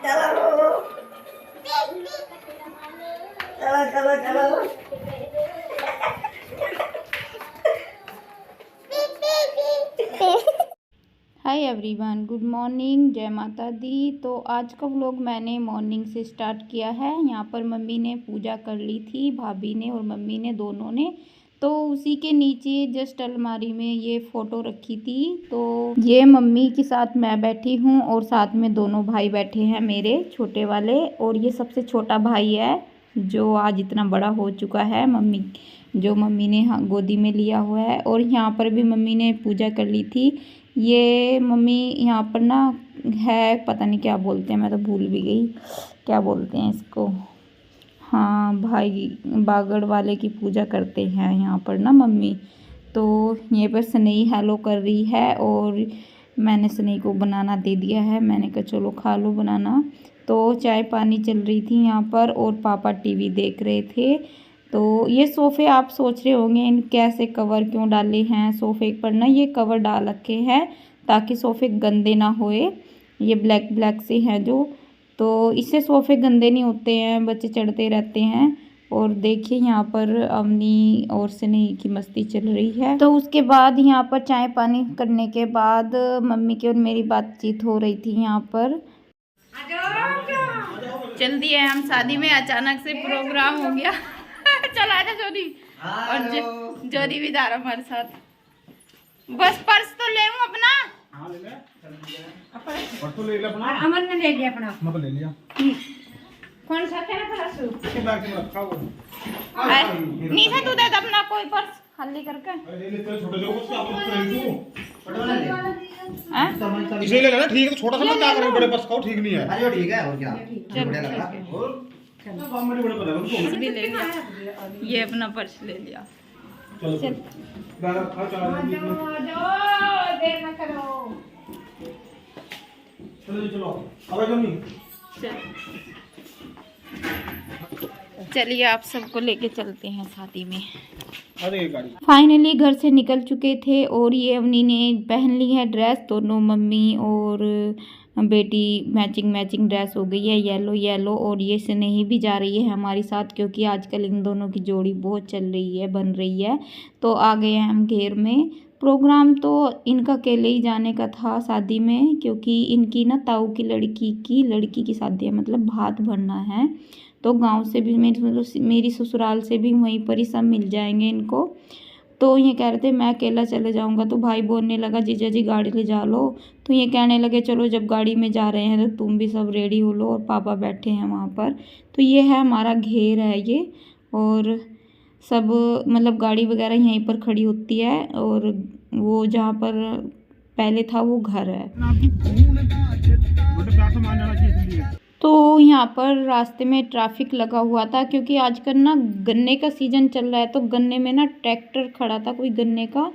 चलो चलो चलो चलो। हाय एवरीवन, गुड मॉर्निंग, जय माता दी। तो आज का व्लॉग मैंने मॉर्निंग से स्टार्ट किया है। यहाँ पर मम्मी ने पूजा कर ली थी, भाभी ने और मम्मी ने दोनों ने। तो उसी के नीचे जस्ट अलमारी में ये फ़ोटो रखी थी। तो ये मम्मी के साथ मैं बैठी हूँ और साथ में दोनों भाई बैठे हैं मेरे छोटे वाले। और ये सबसे छोटा भाई है जो आज इतना बड़ा हो चुका है, मम्मी ने गोदी में लिया हुआ है। और यहाँ पर भी मम्मी ने पूजा कर ली थी। ये मम्मी यहाँ पर ना है, पता नहीं क्या बोलते हैं, मैं तो भूल भी गई क्या बोलते हैं इसको। हाँ, भाई बागड़ वाले की पूजा करते हैं यहाँ पर ना मम्मी। तो ये पर स्नेही हेलो कर रही है और मैंने स्नेही को बनाना दे दिया है। मैंने कहा चलो खा लो बनाना। तो चाय पानी चल रही थी यहाँ पर और पापा टीवी देख रहे थे। तो ये सोफ़े आप सोच रहे होंगे इन कैसे कवर क्यों डाले हैं सोफ़े पर ना, ये कवर डाल रखे हैं ताकि सोफ़े गंदे ना होए। ये ब्लैक ब्लैक से हैं जो, तो इससे सोफ़े गंदे नहीं होते हैं, बच्चे चढ़ते रहते हैं। और देखिए यहाँ पर अवनी और स्नेही की मस्ती चल रही है। तो उसके बाद यहाँ पर चाय पानी करने के बाद मम्मी की और मेरी बातचीत हो रही थी यहाँ पर। चल दिए हम शादी में, अचानक से प्रोग्राम हो गया। चल आजा जोरी। और जोरी भी जा रहा हमारे साथ। बस पर्स तो ले अपना। हाँ ले ले, पर्स तो ले ले अपना। अमन ने ले लिया अपना। मैं तो ले लिया। कौन सा तेरा पर्स? के बैग में रखा वो। नीचे तू दे अपना कोई पर्स खाली करके। ले ले, तेरे छोटे लोगों को आप लोग कर दो। हैं? इसे ले लेना, ठीक है। तो छोटा सा मत क्या करें, बड़े पर्स का ठीक नहीं है। अरे ठीक है, और क्या चल बढ़िया लगा। और काम में बड़े पता है उनको। भी ले लिया, ये अपना पर्स ले लिया। चलो चल बैग रखा, चला देर मत करो। चलो चलो अब जम्मी। चलिए आप सबको लेके चलते हैं शादी में। अरे गाड़ी फाइनली घर से निकल चुके थे और ये अवनी ने पहन ली है ड्रेस। दोनों मम्मी और बेटी मैचिंग ड्रेस हो गई है, येलो येलो। और ये स्नेही भी जा रही है हमारे साथ क्योंकि आजकल इन दोनों की जोड़ी बहुत चल रही है, बन रही है। तो आ गए हैं हम घेर में। प्रोग्राम तो इनका अकेले ही जाने का था शादी में, क्योंकि इनकी ना ताऊ की लड़की की शादी है, मतलब भात भरना है। तो गांव से भी मेरी ससुराल से भी वहीं पर ही सब मिल जाएंगे इनको। तो ये कह रहे थे मैं अकेला चले जाऊंगा। तो भाई बोलने लगा जीजा जी गाड़ी ले जा लो। तो ये कहने लगे चलो जब गाड़ी में जा रहे हैं तो तुम भी सब रेडी हो लो। और पापा बैठे हैं वहाँ पर। तो ये है हमारा घेर है ये। और सब मतलब गाड़ी वगैरह यहीं पर खड़ी होती है और वो जहाँ पर पहले था वो घर है। तो यहाँ पर रास्ते में ट्रैफिक लगा हुआ था क्योंकि आजकल ना गन्ने का सीज़न चल रहा है। तो गन्ने में ना ट्रैक्टर खड़ा था कोई गन्ने का,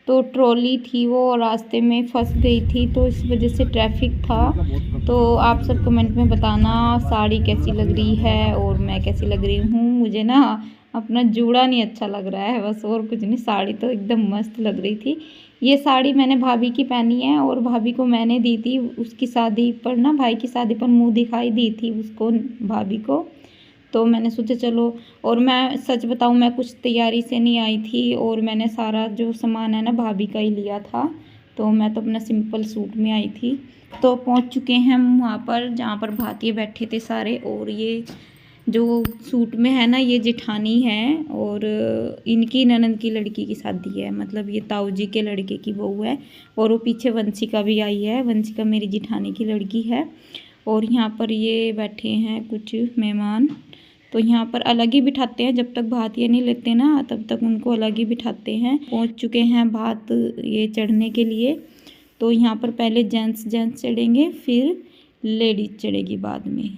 तो ट्रॉली थी वो रास्ते में फंस गई थी, तो इस वजह से ट्रैफिक था। तो आप सब कमेंट में बताना साड़ी कैसी लग रही है और मैं कैसी लग रही हूँ। मुझे ना अपना जूड़ा नहीं अच्छा लग रहा है बस, और कुछ नहीं। साड़ी तो एकदम मस्त लग रही थी। ये साड़ी मैंने भाभी की पहनी है और भाभी को मैंने दी थी उसकी शादी पर ना, भाई की शादी पर मुंह दिखाई दी थी उसको, भाभी को। तो मैंने सोचा चलो, और मैं सच बताऊं मैं कुछ तैयारी से नहीं आई थी और मैंने सारा जो सामान है ना भाभी का ही लिया था। तो मैं तो अपना सिंपल सूट में आई थी। तो पहुंच चुके हैं हम वहाँ पर जहाँ पर भातिये बैठे थे सारे। और ये जो सूट में है ना ये जेठानी है और इनकी ननद की लड़की की शादी है, मतलब ये ताऊ जी के लड़के की बहू है। और वो पीछे वंशिका भी आई है, वंशिका मेरी जेठानी की लड़की है। और यहाँ पर ये बैठे हैं कुछ मेहमान। तो यहाँ पर अलग ही बिठाते हैं, जब तक भात ये नहीं लेते ना तब तक उनको अलग ही बिठाते हैं। पहुँच चुके हैं भात ये चढ़ने के लिए। तो यहाँ पर पहले जेंट्स चढ़ेंगे, फिर लेडीज चढ़ेगी बाद में।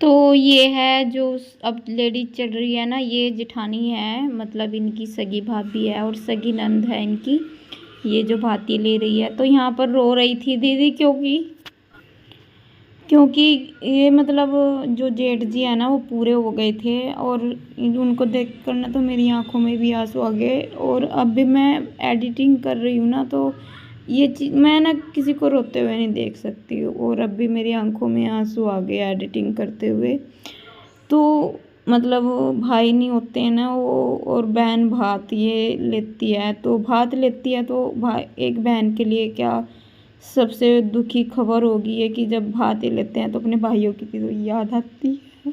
तो ये है जो अब लेडीज चल रही है ना, ये जेठानी है, मतलब इनकी सगी भाभी है और सगी नंद है इनकी, ये जो भाती ले रही है। तो यहाँ पर रो रही थी दीदी क्योंकि ये मतलब जो जेठ जी है ना वो पूरे हो गए थे और उनको देख कर ना तो मेरी आंखों में भी आंसू आ गए। और अब भी मैं एडिटिंग कर रही हूँ ना, तो ये चीज़ मैं ना किसी को रोते हुए नहीं देख सकती हूँ, और अब भी मेरी आंखों में आंसू आ गए एडिटिंग करते हुए। तो मतलब भाई नहीं होते हैं ना वो, और बहन भात ये लेती है, तो भात लेती है तो भाई एक बहन के लिए क्या सबसे दुखी खबर होगी है कि जब भात लेते हैं तो अपने भाइयों की तो याद आती है।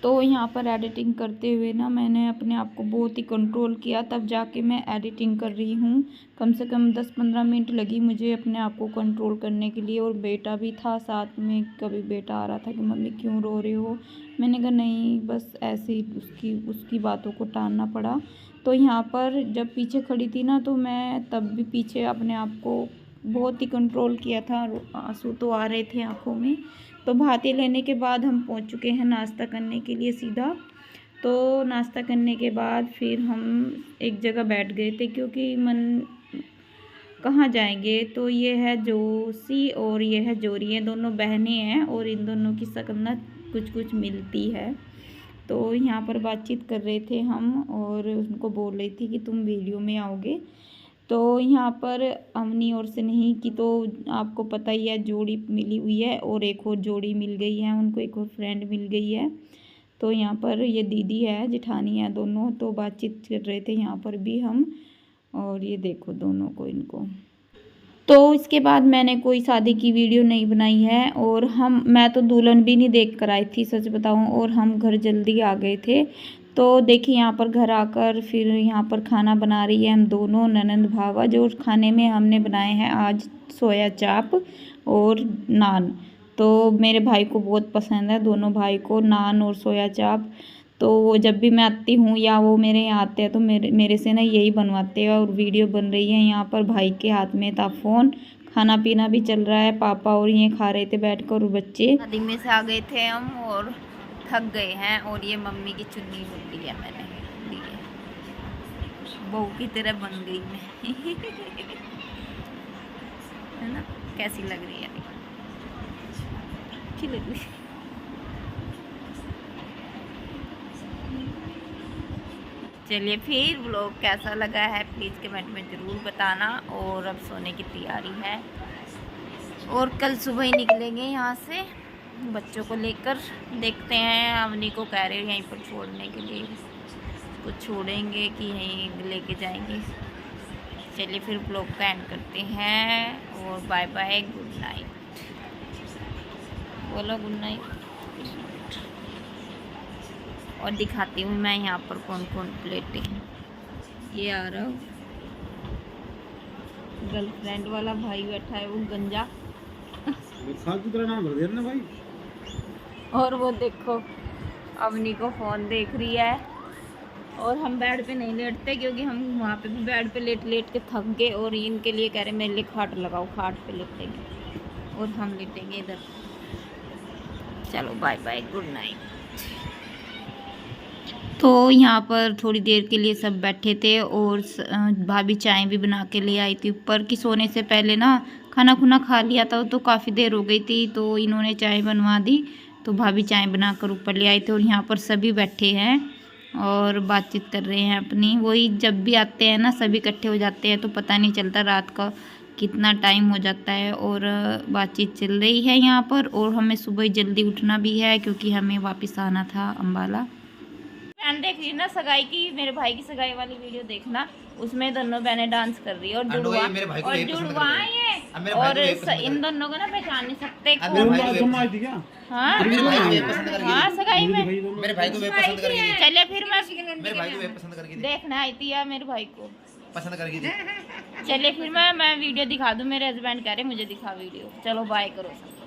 तो यहाँ पर एडिटिंग करते हुए ना मैंने अपने आप को बहुत ही कंट्रोल किया, तब जाके मैं एडिटिंग कर रही हूँ। कम से कम 10-15 मिनट लगी मुझे अपने आप को कंट्रोल करने के लिए। और बेटा भी था साथ में, कभी बेटा आ रहा था कि मम्मी क्यों रो रही हो, मैंने कहा नहीं बस ऐसे ही उसकी बातों को टालना पड़ा। तो यहाँ पर जब पीछे खड़ी थी ना तो मैं तब भी पीछे अपने आप को बहुत ही कंट्रोल किया था, आंसू तो आ रहे थे आँखों में। तो भाते लेने के बाद हम पहुंच चुके हैं नाश्ता करने के लिए सीधा। तो नाश्ता करने के बाद फिर हम एक जगह बैठ गए थे क्योंकि मन कहाँ जाएंगे। तो ये है जोशी और ये है जोरी, ये दोनों बहनें हैं और इन दोनों की शक्ल ना कुछ कुछ मिलती है। तो यहाँ पर बातचीत कर रहे थे हम और उनको बोल रही थी कि तुम वीडियो में आओगे। तो यहाँ पर अवनी और स्नेही की तो आपको पता ही है जोड़ी मिली हुई है, और एक और जोड़ी मिल गई है उनको, एक और फ्रेंड मिल गई है। तो यहाँ पर ये दीदी है जेठानी है दोनों, तो बातचीत कर रहे थे यहाँ पर भी हम। और ये देखो दोनों को इनको। तो इसके बाद मैंने कोई शादी की वीडियो नहीं बनाई है, और मैं तो दुल्हन भी नहीं देख कर आई थी सच बताऊं, और हम घर जल्दी आ गए थे। तो देखिए यहाँ पर घर आकर फिर यहाँ पर खाना बना रही है हम दोनों ननंद भावा। जो खाने में हमने बनाए हैं आज सोया चाप और नान। तो मेरे भाई को बहुत पसंद है, दोनों भाई को नान और सोया चाप। तो जब भी मैं आती हूँ या वो मेरे यहाँ आते हैं तो मेरे से ना यही बनवाते हैं। और वीडियो बन रही है यहाँ पर, भाई के हाथ में था फ़ोन, खाना पीना भी चल रहा है, पापा और ये खा रहे थे बैठकर। और बच्चे शादी में से आ गए थे हम और थक गए हैं। और ये मम्मी की चुन्नी मुन्नी है मैंने ली है, बहू की तरह बन गई मैं है ना, कैसी लग रही है, अच्छी लग रही है। चलिए फिर व्लॉग कैसा लगा है प्लीज़ कमेंट में ज़रूर बताना। और अब सोने की तैयारी है और कल सुबह ही निकलेंगे यहाँ से बच्चों को लेकर। देखते हैं, अवनी को कह रहे हैं यहीं पर छोड़ने के लिए, कुछ छोड़ेंगे कि यहीं लेके जाएंगे। चलिए फिर व्लॉग का एंड करते हैं और बाय बाय, गुड नाइट। बोलो गुड नाइट। और दिखाती हूँ मैं यहाँ पर कौन कौन प्लेटें हैं। ये आ रहा गर्लफ्रेंड वाला भाई बैठा है, वो गंजा की तरह नाम भर दिया ना भाई। और वो देखो अवनी को फ़ोन देख रही है। और हम बेड पे नहीं लेटते क्योंकि हम वहाँ पे भी बेड पे लेट लेट के थक गए, और इनके लिए कह रहे मेरे लिए खाट लगाओ, खाट पे लेटेंगे और हम लेटेंगे इधर। चलो बाय बाय, गुड नाइट। तो यहाँ पर थोड़ी देर के लिए सब बैठे थे और भाभी चाय भी बना के ले आई थी ऊपर की। सोने से पहले ना खाना खुना खा लिया था तो काफ़ी देर हो गई थी, तो इन्होंने चाय बनवा दी। तो भाभी चाय बनाकर ऊपर ले आई थी और यहाँ पर सभी बैठे हैं और बातचीत कर रहे हैं अपनी। वही जब भी आते हैं ना सभी इकट्ठे हो जाते हैं तो पता नहीं चलता रात का कितना टाइम हो जाता है। और बातचीत चल रही है यहाँ पर। और हमें सुबह जल्दी उठना भी है क्योंकि हमें वापस आना था अम्बाला। बहन देख रही ना सगाई की, मेरे भाई की सगाई वाली वीडियो देखना, उसमें दोनों बहनें डांस कर रही है। और जुड़वा ये और इन दोनों को ना पहचान नहीं सकते। हाँ सगाई में मेरे भाई को वे पसंद करेगी। चलिए फिर मैं मेरे भाई को वे पसंद करेगी, देखना आई थी यार मेरे भाई को पसंद करेगी। चलिए फिर मैं वीडियो दिखा दूँ, मेरे हस्बैंड कह रहे मुझे दिखा वीडियो। चलो बाय करो सब।